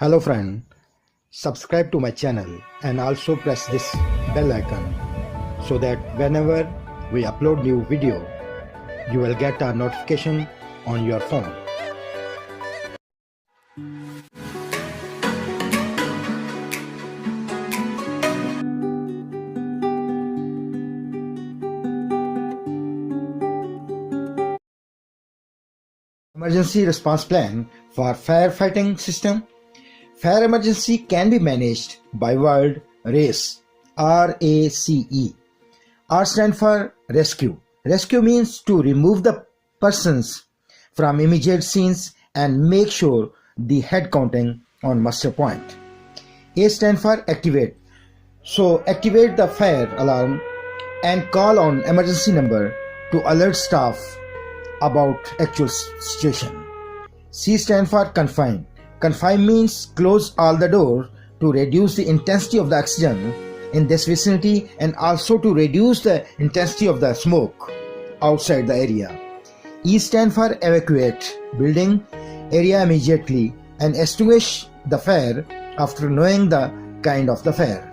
Hello friend, subscribe to my channel and also press this bell icon so that whenever we upload new video, you will get a notification on your phone. Emergency response plan for firefighting system. Fire emergency can be managed by word RACE, R-A-C-E. R stand for rescue. Rescue means to remove the persons from immediate scenes and make sure the head counting on muster point. A stand for activate. So activate the fire alarm and call on emergency number to alert staff about actual situation. C stand for confine. Confine means close all the doors to reduce the intensity of the oxygen in this vicinity and also to reduce the intensity of the smoke outside the area. E stand for evacuate building area immediately and extinguish the fire after knowing the kind of the fire.